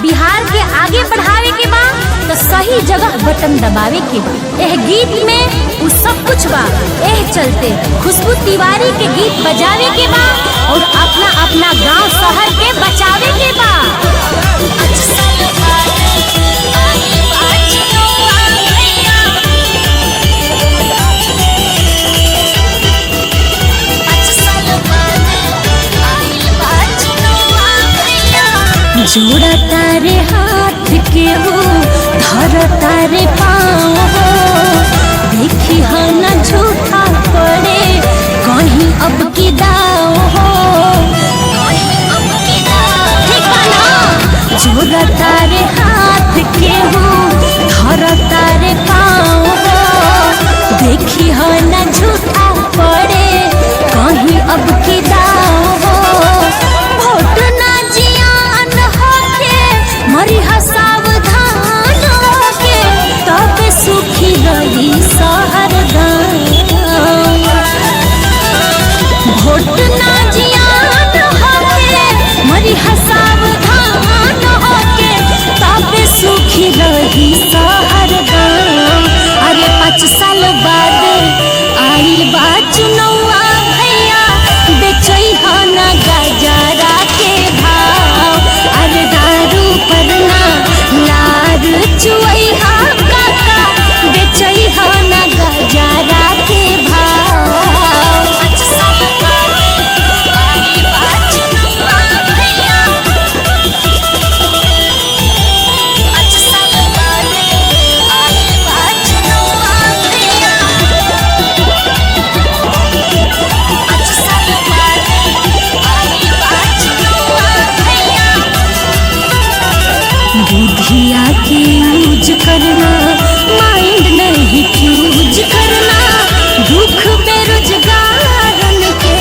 बिहार के आगे बढ़ावे के बा तो सही जगह बटन दबावे के बा। एह गीत में उ सब कुछ बा। एह चलते खुशबू तिवारी के गीत बजावे के बा और अपना अपना गांव शहर के बचावे के बा। जोड़ा तारे हाथ के हो धर तारे पाँव हो, देखी हा न झूठा पड़े कहीं अब की दाव हो। जोड़ा तारे हाथ के हो धर तारे पाँव हो, देखी हा न झूठा पड़े कहीं अब की दाव हो। वोट ना जियान होके मरी सावधान होके तब सुखी रही शहर गाँव। वोट ना जियान होके मरी सावधान होके तब सुखी रही शहर गाँव। अरे 5 साल बाद आइल बा चुनौआ भैया, बेचई हा ना गजरा के भाव। अरे दारू पर ना लार चुई हा काका, बेचई हा ना गजरा के भाव। 5 साल बाद आइल बा चुनौआ भैया, 5 साल बाद आइल बा चुनौआ भैया, 5 साल बाद आइल बा चुनौआ भैया। बुद्धिया के यूज करना, माइंड नहीं फ्यूज करना, दुख बेरोजगारन के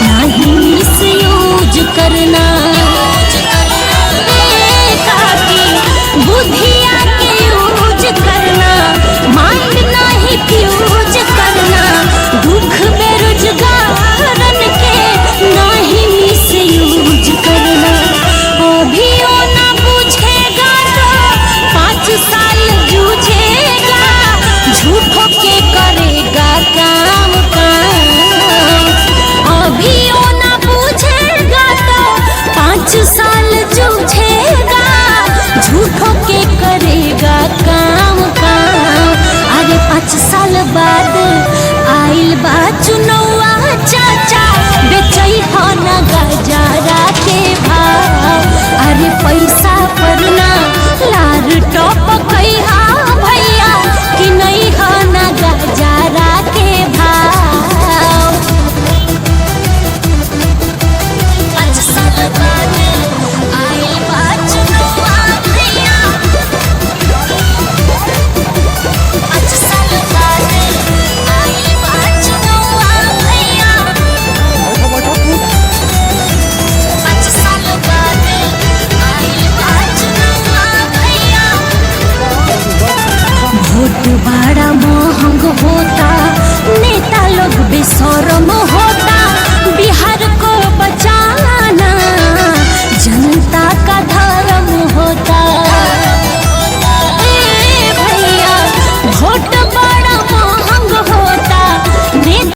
नहीं मिसयूज करना।